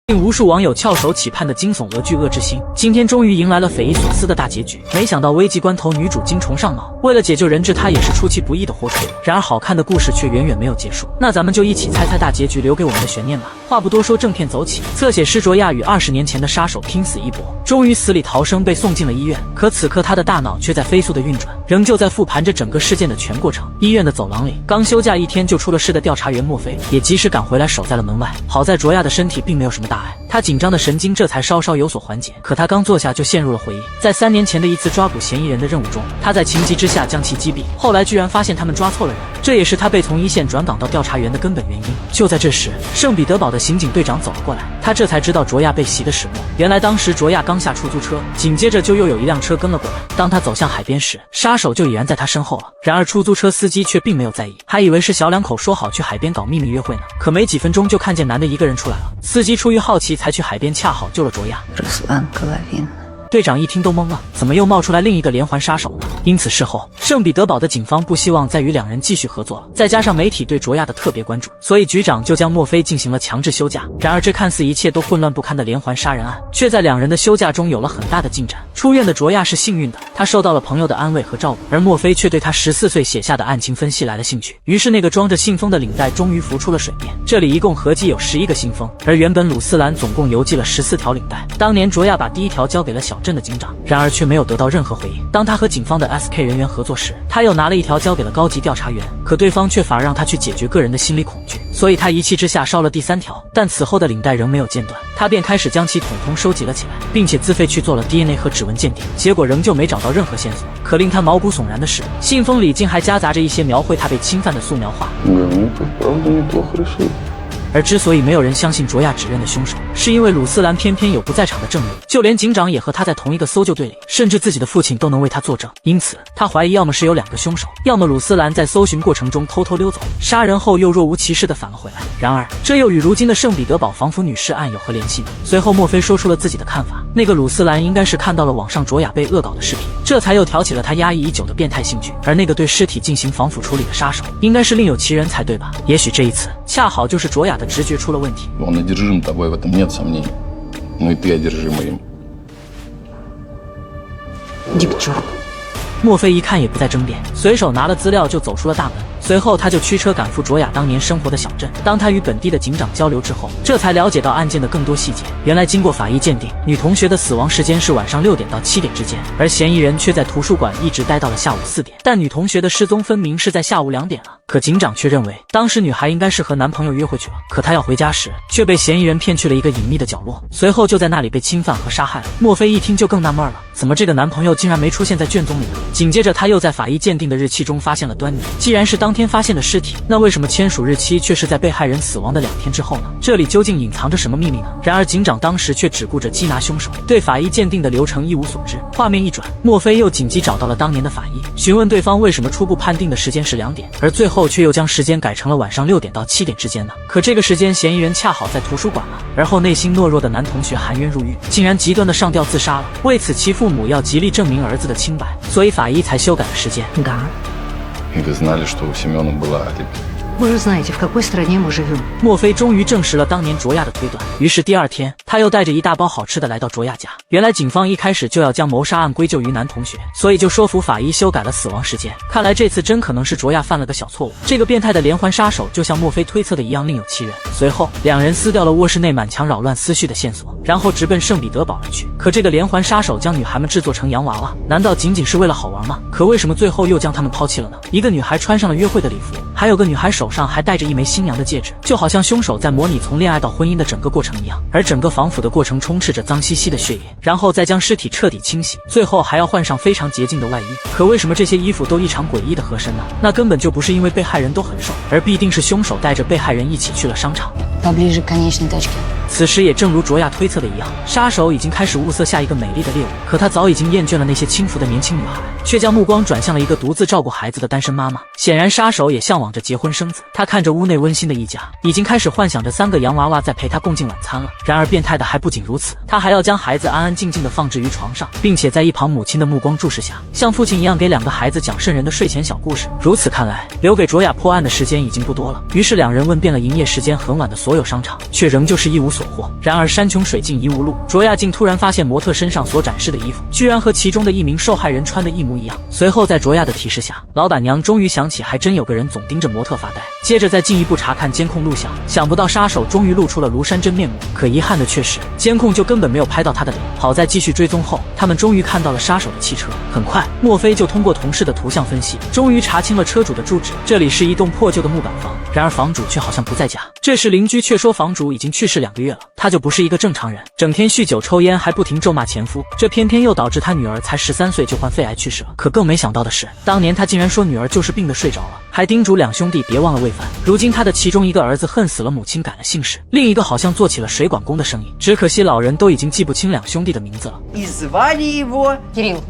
令无数网友翘首企盼的惊悚俄剧《恶之心》，今天终于迎来了匪夷所思的大结局。没想到危急关头，女主精虫上脑，为了解救人质，她也是出其不意的活出。然而好看的故事却远远没有结束。那咱们就一起猜猜大结局留给我们的悬念吧。话不多说，正片走起。侧写师卓亚与20年前的杀手拼死一搏，终于死里逃生，被送进了医院。可此刻他的大脑却在飞速的运转，仍旧在复盘着整个事件的全过程。医院的走廊里，刚休假1天就出了事的调查员墨菲也及时赶回来，守在了门外。好在卓亚的身体并没有什么大碍，他紧张的神经这才稍稍有所缓解。可他刚坐下就陷入了回忆，在3年前的一次抓捕嫌疑人的任务中，他在情急之下将其击毙，后来居然发现他们抓错了人，这也是他被从一线转岗到调查员的根本原因。就在这时，圣彼得堡的刑警队长走了过来，他这才知道卓亚被袭的始末。原来当时卓亚刚下出租车，紧接着就又有一辆车跟了过来。当他走向海边时，杀手就已然在他身后了。然而出租车司机却并没有在意，还以为是小两口说好去海边搞秘密约会呢。可没几分钟就看见男的一个人出来了，司机出于好奇才去海边，恰好救了卓亚。队长一听都懵了，怎么又冒出来另一个连环杀手呢？因此事后圣彼得堡的警方不希望再与两人继续合作了，再加上媒体对卓亚的特别关注，所以局长就将墨菲进行了强制休假。然而这看似一切都混乱不堪的连环杀人案，却在两人的休假中有了很大的进展。出院的卓亚是幸运的，他受到了朋友的安慰和照顾，而墨菲却对他14岁写下的案情分析来了兴趣。于是那个装着信封的领带终于浮出了水面，这里一共合计有11个信封，而原本鲁斯兰总共邮寄了14条领带。当年卓亚把第1条交给了小镇的警长，然而却没有得到任何回应。当他和警方的 SK 人员合作时，他又拿了1条交给了高级调查员，可对方却反而让他去解决个人的心理恐惧，所以他一气之下烧了第3条。但此后的领带仍没有间断，他便开始将其统统收集了起来，并且自费去做了 DNA 和指纹鉴定，结果仍旧没找到任何线索。可令他毛骨悚然的是，信封里竟还夹杂着一些描绘他被侵犯的素描画。而之所以没有人相信卓亚指认的凶手，是因为鲁斯兰偏偏有不在场的证明，就连警长也和他在同一个搜救队里，甚至自己的父亲都能为他作证。因此他怀疑要么是有2个凶手，要么鲁斯兰在搜寻过程中偷偷溜走，杀人后又若无其事地返了回来。然而这又与如今的圣彼得堡防腐女尸案有何联系呢？随后墨菲说出了自己的看法，那个鲁斯兰应该是看到了网上卓亚被恶搞的视频，这才又挑起了他压抑已久的变态兴趣。而那个对尸体进行防腐处理的杀手，应该是另有其人才对吧？也许这一次恰好就是卓亚的直觉出了问题。Он одержим тобой, в этом нет сомнений. Но и ты одержима им. 墨菲一看也不再争辩，随手拿了资料就走出了大门。随后他就驱车赶赴卓亚当年生活的小镇。当他与本地的警长交流之后，这才了解到案件的更多细节。原来经过法医鉴定，女同学的死亡时间是晚上6点到7点之间，而嫌疑人却在图书馆一直待到了下午4点。但女同学的失踪分明是在下午2点了。可警长却认为当时女孩应该是和男朋友约会去了，可她要回家时却被嫌疑人骗去了一个隐秘的角落，随后就在那里被侵犯和杀害了。墨菲一听就更纳闷了，怎么这个男朋友竟然没出现在卷宗里呢？紧接着他又在法医鉴定的日期中发现了端倪，既然是当天发现的尸体，那为什么签署日期却是在被害人死亡的2天之后呢？这里究竟隐藏着什么秘密呢？然而警长当时却只顾着缉拿凶手，对法医鉴定的流程一无所知。画面一转，墨菲又紧急找到了当年的法医，询问对方为什么初步判定的时间是2点，而最后却又将时间改成了晚上6点到7点之间呢？可这个时间嫌疑人恰好在图书馆了，而后内心懦弱的男同学含冤入狱，竟然极端的上吊自杀了。为此其父母要极力证明儿子的清白，所以法医才修改了时间。И вы знали, что у Семёна была алиби? Вы же знаете, в какой стране мы живем. 墨菲终于证实了当年卓亚的推断，于是第2天，他又带着一大包好吃的来到卓亚家。原来警方一开始就要将谋杀案归咎于男同学，所以就说服法医修改了死亡时间。看来这次真可能是卓亚犯了个小错误，这个变态的连环杀手就像墨菲推测的一样另有其人。随后两人撕掉了卧室内满墙扰乱思绪的线索，然后直奔圣彼得堡而去。可这个连环杀手将女孩们制作成洋娃娃，难道仅仅是为了好玩吗？可为什么最后又将她们抛弃了呢？一个女孩穿上了约会的礼服，还有个女孩手上还戴着一枚新娘的戒指，就好像凶手在模拟从恋爱到婚姻的整个过程一样。而整个防腐的过程充斥着脏兮兮的血液，然后再将尸体彻底清洗，最后还要换上非常洁净的外衣。可为什么这些衣服都异常诡异的合身呢？那根本就不是因为被害人都很瘦，而必定是凶手带着被害人一起去了商场。Поближе к конечной точке. 此时也正如卓亚推测的一样，杀手已经开始物色下一个美丽的猎物，可他早已经厌倦了那些轻浮的年轻女孩，却将目光转向了一个独自照顾孩子的单身妈妈。显然杀手也向往着结婚生子，他看着屋内温馨的一家，已经开始幻想着3个洋娃娃在陪他共进晚餐了。然而变态的还不仅如此，他还要将孩子安安静静地放置于床上，并且在一旁母亲的目光注视下，像父亲一样给2个孩子讲瘆人的睡前小故事。如此看来，留给卓亚破案的时间已经不多了。于是两人问遍了营业时间很晚的所有商场，却仍旧是一无所所获。然而山穷水尽疑无路，卓亚竟突然发现模特身上所展示的衣服，居然和其中的一名受害人穿的一模一样。随后在卓亚的提示下，老板娘终于想起还真有个人总盯着模特发呆。接着再进一步查看监控录像，想不到杀手终于露出了庐山真面目。可遗憾的却是，监控就根本没有拍到他的脸。好在继续追踪后，他们终于看到了杀手的汽车。很快，墨菲就通过同事的图像分析，终于查清了车主的住址。这里是一栋破旧的木板房，然而房主却好像不在家。这时邻居却说房主已经去世2个月了，他就不是一个正常人，整天酗酒抽烟，还不停咒骂前夫。这偏偏又导致他女儿才13岁就患肺癌去世了。可更没想到的是，当年他竟然说女儿就是病得睡着了，还叮嘱2兄弟别忘了喂饭。如今他的其中一个儿子恨死了母亲改了姓氏，另一个好像做起了水管工的生意。只可惜老人都已经记不清2兄弟的名字了。И звали его Кирилл.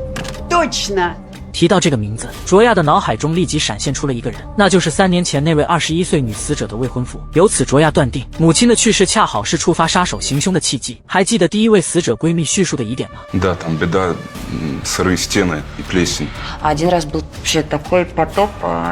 точно. 提到这个名字，卓亚的脑海中立即闪现出了一个人，那就是3年前那位21岁女死者的未婚夫。由此，卓亚断定母亲的去世恰好是触发杀手行凶的契机。还记得第一位死者闺蜜叙述的疑点吗？ Да, там беда, сырые стены и плесень. Один раз был вообще такой потоп,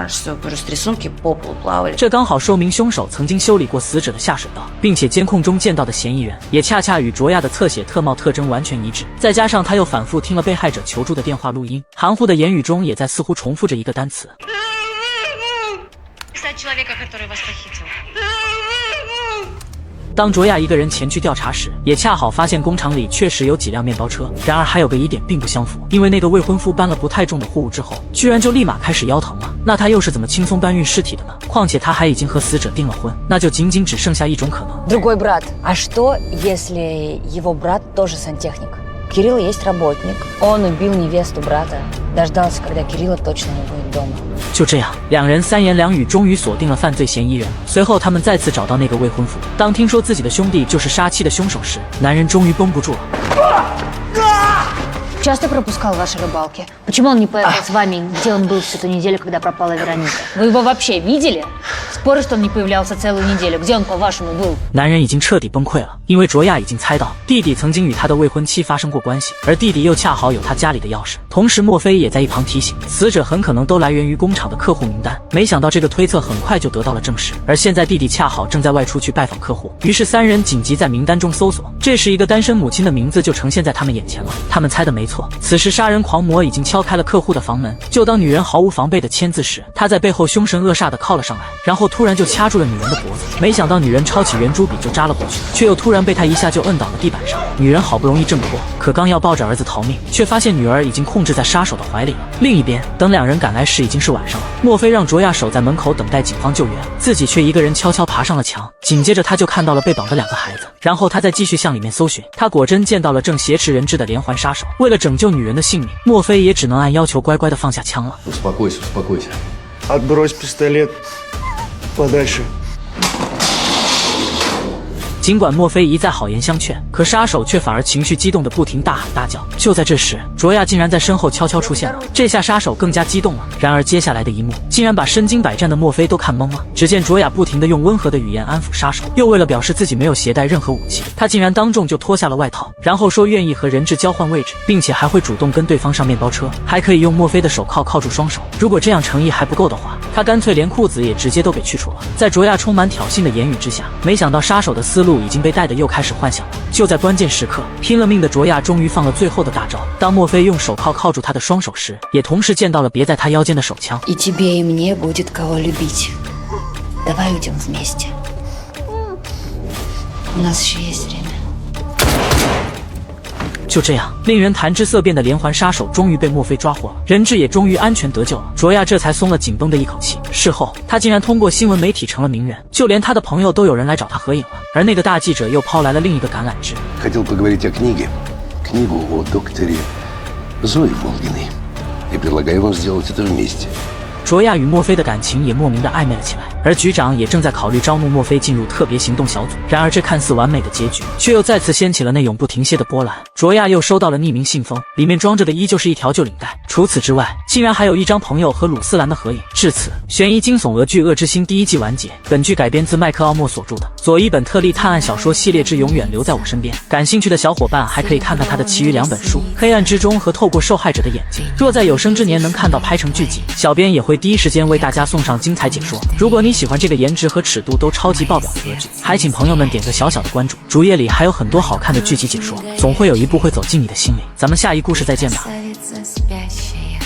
что просто рисунки по полу плавали. 这刚好说明凶手曾经修理过死者的下水道，并且监控中见到的嫌疑人也恰恰与卓亚的侧写特貌特征完全一致。再加上他又反复听了被害者求助的电话录音，含糊的言语中也在似乎重复着一个单词。当卓亚一个人前去调查时，也恰好发现工厂里确实有几辆面包车。然而还有个疑点并不相符，因为那个未婚夫搬了不太重的货物之后，居然就立马开始腰疼了。那他又是怎么轻松搬运尸体的呢？况且他还已经和死者订了婚，那就仅仅只剩下一种可能。 Другой брат. А что, если его брат тоже сантехник? Кирилл есть работник. Он убил невесту брата. Дождался, когда Кирилла точно не будет дома. 就这样，2人3言2语终于锁定了犯罪嫌疑人。随后他们再次找到那个未婚夫，当听说自己的兄弟就是杀妻的凶手时，男人终于绷不住了。 Часто пропускал ваши рыбалки? Почему он не поехал с вами, где он был всю ту неделю, когда пропала Вероника? Вы его вообще видели? Спорю, что он не появлялся целую неделю. Где он, по-вашему, был? 男人已经彻底崩溃了，因为卓亚已经猜到弟弟曾经与他的未婚妻发生过关系，而弟弟又恰好有他家里的钥匙。同时，墨菲也在一旁提醒，死者很可能都来源于工厂的客户名单。没想到这个推测很快就得到了证实，而现在弟弟恰好正在外出去拜访客户，于是3人紧急在名单中搜索。这时，一个单身母亲的名字就呈现在他们眼前了。他们猜的没错。 此时，杀人狂魔已经敲开了客户的房门。就当女人毫无防备的签字时，他在背后凶神恶煞的靠了上来，然后突然就掐住了女人的脖子。没想到女人抄起圆珠笔就扎了过去，却又突然被他一下就摁倒了地板上。女人好不容易挣脱，可刚要抱着儿子逃命，却发现女儿已经控制在杀手的怀里了。另一边，等2人赶来时，已经是晚上了。墨菲让卓亚守在门口等待警方救援，自己却一个人悄悄爬上了墙。紧接着，他就看到了被绑的2个孩子，然后他再继续向里面搜寻。他果真见到了正挟持人质的连环杀手。为了拯救女人的性命，墨菲也只能按要求乖乖地放下枪了。 Успокойся, успокойся. Отбрось пистолет подальше. 尽管墨菲一再好言相劝，可杀手却反而情绪激动的不停大喊大叫。就在这时，卓亚竟然在身后悄悄出现了，这下杀手更加激动了。然而接下来的一幕，竟然把身经百战的墨菲都看懵了。只见卓亚不停地用温和的语言安抚杀手，又为了表示自己没有携带任何武器，他竟然当众就脱下了外套，然后说愿意和人质交换位置，并且还会主动跟对方上面包车，还可以用墨菲的手铐铐住双手。如果这样诚意还不够的话，他干脆连裤子也直接都给去除了。在卓亚充满挑衅的言语之下，没想到杀手的思路已经被带的又开始幻想了。就在关键时刻，拼了命的卓亚终于放了最后的大招。当墨菲用手铐铐住他的双手时，也同时见到了别在他腰间的手枪。И тебе, и мне будет кого любить. Давай уйдем вместе. У нас еще есть время. 就这样，令人谈之色变的连环杀手终于被墨菲抓获了，人质也终于安全得救了。卓亚这才松了紧绷的一口气。事后，他竟然通过新闻媒体成了名人，就连他的朋友都有人来找他合影了。而那个大记者又抛来了另一个橄榄枝。 Хотел поговорить о книге. Книгу о докторе Зое Волгиной. И предлагаю вам сделать это вместе. 卓亚与墨菲的感情也莫名的暧昧了起来，而局长也正在考虑招募墨菲进入特别行动小组。然而这看似完美的结局，却又再次掀起了那永不停歇的波澜。卓亚又收到了匿名信封，里面装着的依旧是一条旧领带。除此之外，竟然还有一张朋友和鲁斯兰的合影。至此，悬疑惊悚俄剧《恶之心》第1季完结。本剧改编自麦克奥莫所著的佐伊本特利探案小说系列之《永远留在我身边》，感兴趣的小伙伴还可以看看他的其余2本书《黑暗之中》和《透过受害者的眼睛》。若在有生之年能看到拍成剧集，小编也会第一时间为大家送上精彩解说。如果你喜欢这个颜值和尺度都超级爆表的俄剧，还请朋友们点个小小的关注，主页里还有很多好看的剧集解说，总会有一部会走进你的心里。咱们下一故事再见吧。Спящая